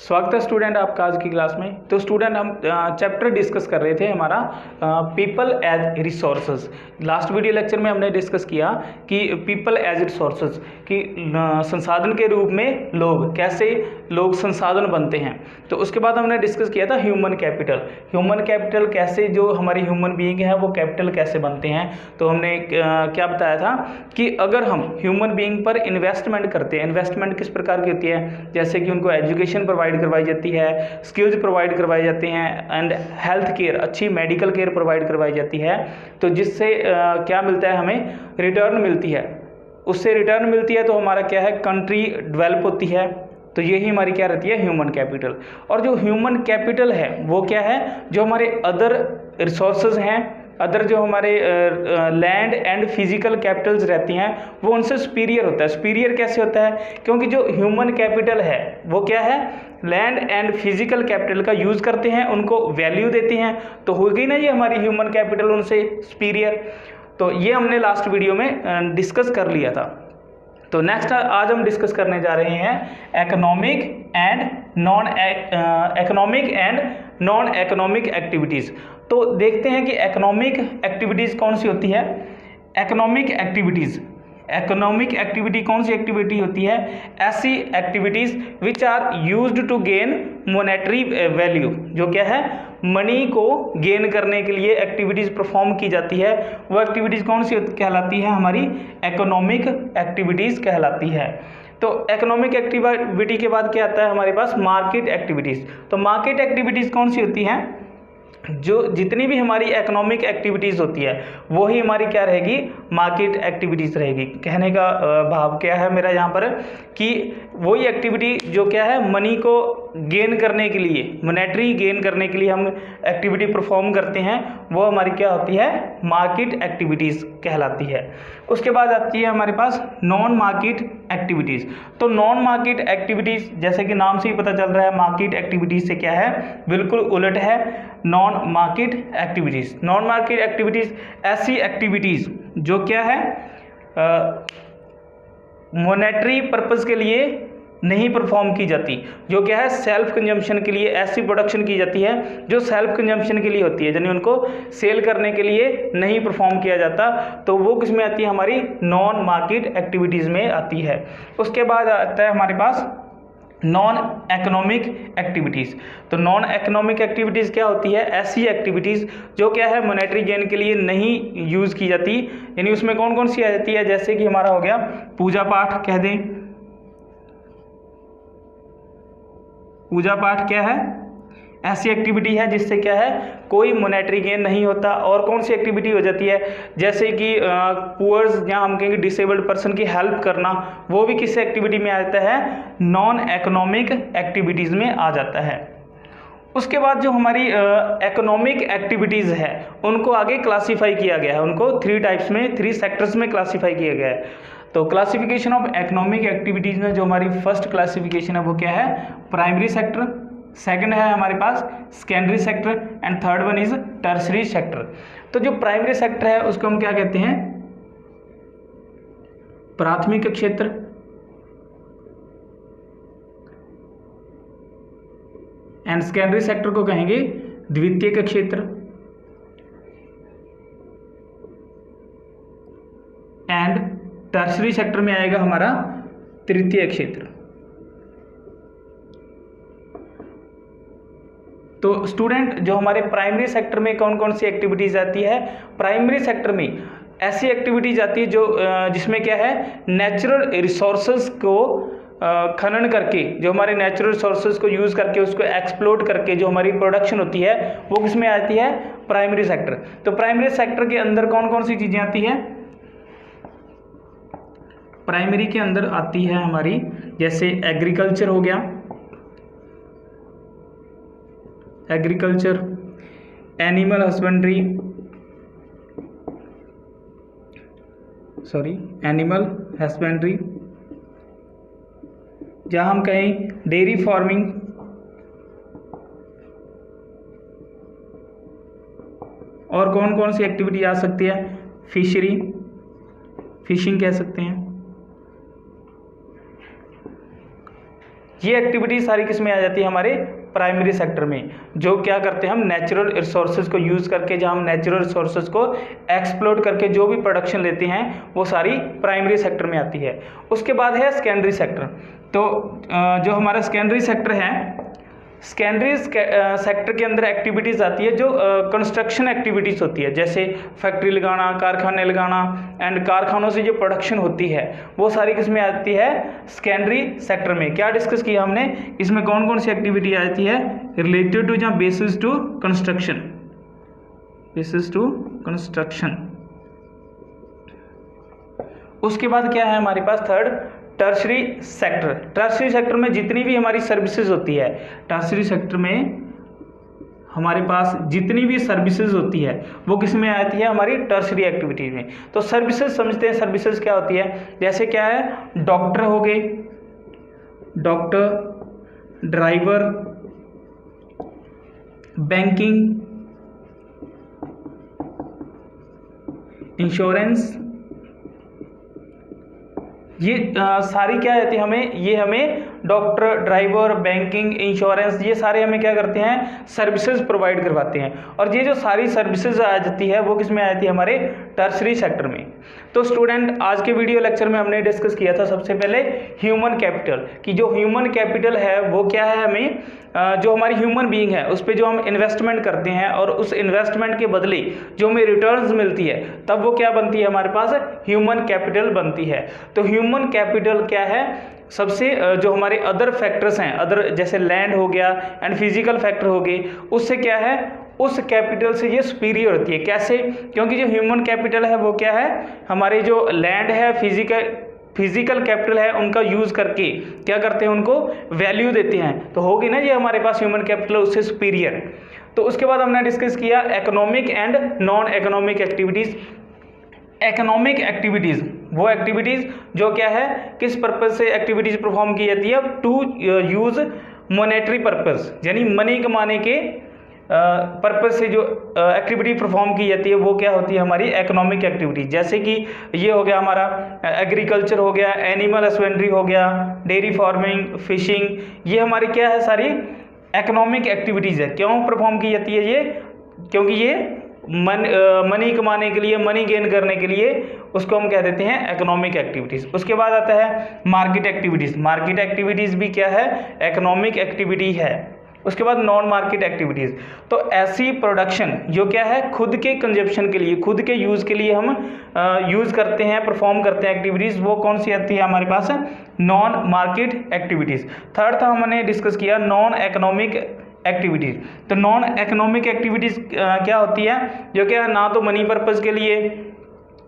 स्वागत है स्टूडेंट आपका आज की क्लास में। तो स्टूडेंट हम चैप्टर डिस्कस कर रहे थे हमारा people as resources. Last video lecture में हमने डिस्कस किया कि पीपल एज रिसोर्सेज कि संसाधन के रूप में लोग कैसे लोग संसाधन बनते हैं। तो उसके बाद हमने डिस्कस किया था ह्यूमन कैपिटल। ह्यूमन कैपिटल कैसे जो हमारी ह्यूमन बीइंग है वो कैपिटल कैसे बनते हैं। तो हमने क्या बताया था कि अगर हम ह्यूमन बीइंग पर इन्वेस्टमेंट करते हैं, इन्वेस्टमेंट किस प्रकार की होती है, जैसे कि उनको एजुकेशन प्रोवाइड करवाई जाती है, स्किल्स प्रोवाइड करवाई जाती हैं एंड हेल्थ केयर, अच्छी मेडिकल केयर प्रोवाइड करवाई जाती है। तो जिससे क्या मिलता है, हमें रिटर्न मिलती है। उससे रिटर्न मिलती है तो हमारा क्या है, कंट्री डेवलप होती है। तो यही हमारी क्या रहती है, ह्यूमन कैपिटल। और जो ह्यूमन कैपिटल है वो क्या है, जो हमारे अदर रिसोर्सेज हैं, अदर जो हमारे लैंड एंड फिजिकल कैपिटल्स रहती हैं वो उनसे सुपीरियर होता है। सुपीरियर कैसे होता है, क्योंकि जो ह्यूमन कैपिटल है वो क्या है, लैंड एंड फिजिकल कैपिटल का यूज़ करते हैं, उनको वैल्यू देते हैं। तो हो गई ना ये हमारी ह्यूमन कैपिटल उनसे सुपीरियर। तो ये हमने लास्ट वीडियो में डिस्कस कर लिया था। तो नेक्स्ट आज हम डिस्कस करने जा रहे हैं economic and non economic activities. तो देखते हैं कि इकोनॉमिक एक्टिविटीज़ कौन सी होती है। इकोनॉमिक एक्टिविटी कौन सी एक्टिविटी होती है, ऐसी activities which are used to gain monetary value, जो क्या है, मनी को गेन करने के लिए एक्टिविटीज़ परफॉर्म की जाती है। वो एक्टिविटीज़ कौन सी कहलाती है, हमारी इकोनॉमिक एक्टिविटीज़ कहलाती है। तो इकोनॉमिक एक्टिविटी के बाद क्या आता है हमारे पास, मार्केट एक्टिविटीज़। तो मार्केट एक्टिविटीज़ कौन सी होती हैं, जो जितनी भी हमारी इकोनॉमिक एक्टिविटीज़ होती है वही हमारी क्या रहेगी, मार्केट एक्टिविटीज़ रहेगी। कहने का भाव क्या है मेरा यहाँ पर, कि वही एक्टिविटी जो क्या है, मनी को गेन करने के लिए, मोनेटरी गेन करने के लिए हम एक्टिविटी परफॉर्म करते हैं, वो हमारी क्या होती है, मार्केट एक्टिविटीज़ कहलाती है। उसके बाद आती है हमारे पास नॉन मार्केट एक्टिविटीज़। तो नॉन मार्केट एक्टिविटीज़ जैसे कि नाम से ही पता चल रहा है, मार्केट एक्टिविटीज़ से क्या है, बिल्कुल उलट है non market activities. Non market activities ऐसी एक्टिविटीज़ जो क्या है, मोनेटरी पर्पस के लिए नहीं परफॉर्म की जाती, जो क्या है, सेल्फ कंजम्पशन के लिए ऐसी प्रोडक्शन की जाती है जो सेल्फ कंजम्पशन के लिए होती है, यानी उनको सेल करने के लिए नहीं परफॉर्म किया जाता। तो वो किस में आती है, हमारी नॉन मार्केट एक्टिविटीज़ में आती है। उसके बाद आता है हमारे पास नॉन इकोनॉमिक एक्टिविटीज़। तो नॉन इकोनॉमिक एक्टिविटीज़ क्या होती है, ऐसी एक्टिविटीज़ जो क्या है, मोनेटरी गेन के लिए नहीं यूज़ की जाती। यानी उसमें कौन कौन सी आ जाती है, जैसे कि हमारा हो गया पूजा पाठ, कह दें पूजा पाठ क्या है, ऐसी एक्टिविटी है जिससे क्या है, कोई मोनेटरी गेन नहीं होता। और कौन सी एक्टिविटी हो जाती है, जैसे कि पुअर्स या हम कहेंगे डिसेबल्ड पर्सन की हेल्प करना, वो भी किस एक्टिविटी में आ जाता है, नॉन इकोनॉमिक एक्टिविटीज़ में आ जाता है। उसके बाद जो हमारी इकोनॉमिक एक्टिविटीज़ है उनको आगे क्लासीफाई किया गया है, उनको 3 टाइप्स में, 3 सेक्टर्स में क्लासीफाई किया गया है। तो क्लासिफिकेशन ऑफ इकोनॉमिक एक्टिविटीज़ में जो हमारी फर्स्ट क्लासिफिकेशन है वो क्या है, प्राइमरी सेक्टर, सेकंड है हमारे पास secondary sector and third one is tertiary sector. तो जो प्राइमरी सेक्टर है उसको हम क्या कहते हैं, प्राथमिक क्षेत्र, एंड सेकेंडरी सेक्टर को कहेंगे द्वितीयक क्षेत्र, एंड टर्सरी सेक्टर में आएगा हमारा तृतीय क्षेत्र। तो स्टूडेंट जो हमारे प्राइमरी सेक्टर में कौन कौन सी एक्टिविटीज आती है, प्राइमरी सेक्टर में ऐसी एक्टिविटीज आती है जो जिसमें क्या है, नेचुरल रिसोर्सेज को खनन करके, जो हमारे नेचुरल रिसोर्सेज को यूज़ करके उसको एक्सप्लोर करके जो हमारी प्रोडक्शन होती है वो किसमें आती है, प्राइमरी सेक्टर। तो प्राइमरी सेक्टर के अंदर कौन कौन सी चीज़ें आती हैं, प्राइमरी के अंदर आती है हमारी, जैसे एग्रीकल्चर हो गया, agriculture, animal husbandry, animal husbandry, जहाँ हम कहें डेयरी फार्मिंग, और कौन कौन सी एक्टिविटी आ सकती है, फिशरी, फिशिंग कह सकते हैं। ये एक्टिविटीज सारी किस में आ जाती है, हमारे प्राइमरी सेक्टर में, जो क्या करते हैं हम नेचुरल रिसोर्सेज को यूज़ करके, जहाँ हम नेचुरल रिसोर्सेज को एक्सप्लोर करके जो भी प्रोडक्शन लेते हैं वो सारी प्राइमरी सेक्टर में आती है। उसके बाद है सेकेंडरी सेक्टर। तो जो हमारा सेकेंडरी सेक्टर है, सेकेंडरी सेक्टर के अंदर एक्टिविटीज़ आती है जो कंस्ट्रक्शन एक्टिविटीज़ होती है, जैसे फैक्ट्री लगाना, कारखाने लगाना, एंड कारखानों से जो प्रोडक्शन होती है वो सारी किस में आती है, सेकेंडरी सेक्टर में। क्या डिस्कस किया हमने, इसमें कौन कौन सी एक्टिविटी आती है, रिलेटेड टू जहाँ basis to construction, basis to construction. उसके बाद क्या है हमारे पास, third tertiary sector. Tertiary sector में जितनी भी हमारी सर्विसेज होती है, टर्शरी सेक्टर में हमारे पास जितनी भी सर्विसेज होती है वो किस में आती है, हमारी टर्शरी एक्टिविटी में। तो सर्विसेज समझते हैं, सर्विसेज क्या होती है, जैसे क्या है, डॉक्टर हो गए, डॉक्टर, ड्राइवर, बैंकिंग, इंश्योरेंस, ये सारी क्या आती है हमें, ये हमें डॉक्टर, ड्राइवर, बैंकिंग, इंश्योरेंस, ये सारे हमें क्या करते हैं, सर्विसेज प्रोवाइड करवाते हैं। और ये जो सारी सर्विसेज आ जाती है वो किस में आ जाती है, हमारे टर्शरी सेक्टर में। तो स्टूडेंट, आज के वीडियो लेक्चर में हमने डिस्कस किया था सबसे पहले ह्यूमन कैपिटल, कि जो ह्यूमन कैपिटल है वो क्या है, हमें जो हमारी ह्यूमन बीइंग है उस पर जो हम इन्वेस्टमेंट करते हैं और उस इन्वेस्टमेंट के बदले जो हमें रिटर्न्स मिलती है, तब वो क्या बनती है, हमारे पास ह्यूमन कैपिटल बनती है। तो ह्यूमन कैपिटल क्या है, सबसे जो हमारे अदर फैक्टर्स हैं, अदर जैसे लैंड हो गया एंड फिजिकल फैक्टर हो गए, उससे क्या है, उस कैपिटल से ये सुपीरियर होती है। कैसे, क्योंकि जो ह्यूमन कैपिटल है वो क्या है, हमारे जो लैंड है, फिजिकल कैपिटल है, उनका यूज करके क्या करते हैं, उनको वैल्यू देते हैं, तो होगी ना ये हमारे पास ह्यूमन कैपिटल उससे सुपीरियर। तो उसके बाद हमने डिस्कस किया economic and non economic activities. Economic activities वो एक्टिविटीज़ जो क्या है, किस पर्पज़ से एक्टिविटीज़ परफॉर्म की जाती है, टू यूज़ मॉनेटरी पर्पज़, यानी मनी कमाने के पर्पज़ से जो एक्टिविटी परफॉर्म की जाती है वो क्या होती है, हमारी इकोनॉमिक एक्टिविटी। जैसे कि ये हो गया हमारा एग्रीकल्चर हो गया, एनिमल हस्बेंड्री हो गया, डेयरी फार्मिंग, फिशिंग, ये हमारी क्या है, सारी इकोनॉमिक एक्टिविटीज़ है। क्यों परफॉर्म की जाती है ये, क्योंकि ये मनी कमाने के लिए, मनी गेन करने के लिए उसको हम कह देते हैं इकोनॉमिक एक्टिविटीज़। उसके बाद आता है मार्केट एक्टिविटीज़। मार्केट एक्टिविटीज़ भी क्या है, इकोनॉमिक एक्टिविटी है। उसके बाद नॉन मार्केट एक्टिविटीज़, तो ऐसी प्रोडक्शन जो क्या है, खुद के कंजप्शन के लिए, खुद के यूज़ के लिए हम यूज़ करते हैं, परफॉर्म करते हैं एक्टिविटीज़, वो कौन सी आती है हमारे पास, नॉन मार्केट एक्टिविटीज़। थर्ड था हमने डिस्कस किया नॉन इकोनॉमिक एक्टिविटीज़। तो नॉन इकोनॉमिक एक्टिविटीज़ क्या होती है, जो क्या ना तो मनी पर्पज़ के लिए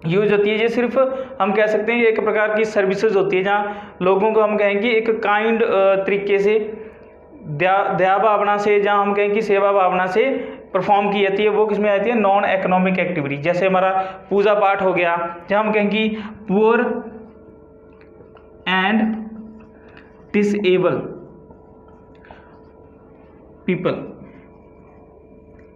यूज होती है, ये सिर्फ हम कह सकते हैं एक प्रकार की सर्विसेज होती है, जहाँ लोगों को हम कहेंगे एक काइंड तरीके से, दया भावना से, जहाँ हम कहें कि सेवा भावना से परफॉर्म की जाती है, वो किसमें आती है, नॉन इकोनॉमिक एक्टिविटी। जैसे हमारा पूजा पाठ हो गया, जहाँ हम कहें कि पुअर एंड डिसेबल पीपल,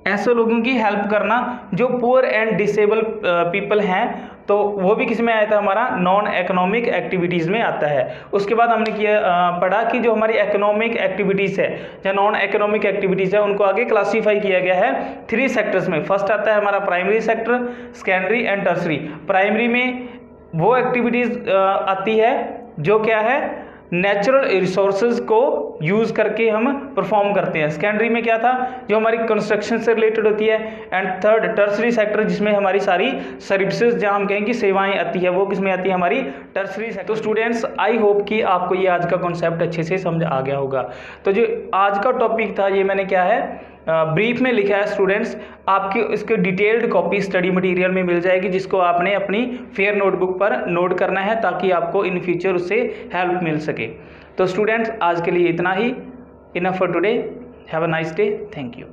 ऐसे लोगों की हेल्प करना जो पुअर एंड डिसेबल पीपल हैं, तो वो भी किस में आया था, हमारा नॉन इकोनॉमिक एक्टिविटीज़ में आता है। उसके बाद हमने किया पढ़ा कि जो हमारी इकोनॉमिक एक्टिविटीज़ है या नॉन इकोनॉमिक एक्टिविटीज़ है, उनको आगे क्लासीफाई किया गया है 3 सेक्टर्स में। फर्स्ट आता है हमारा primary sector, secondary and tertiary. Primary में वो एक्टिविटीज़ आती है जो क्या है, नेचुरल रिसोर्सेज को यूज़ करके हम परफॉर्म करते हैं। सेकेंडरी में क्या था, जो हमारी कंस्ट्रक्शन से रिलेटेड होती है। एंड थर्ड टर्शरी सेक्टर, जिसमें हमारी सारी सर्विसेज, जहाँ हम कहें कि सेवाएं आती है, वो किसमें आती है, हमारी टर्शरी सेक्टर। तो स्टूडेंट्स, आई होप कि आपको ये आज का कॉन्सेप्ट अच्छे से समझ आ गया होगा। तो जो आज का टॉपिक था, ये मैंने क्या है ब्रीफ में लिखा है स्टूडेंट्स। आपकी इसके डिटेल्ड कॉपी स्टडी मटेरियल में मिल जाएगी, जिसको आपने अपनी फेयर नोटबुक पर नोट करना है, ताकि आपको इन फ्यूचर उससे हेल्प मिल सके। तो स्टूडेंट्स, आज के लिए इतना ही, enough for today. Have a nice day, thank you.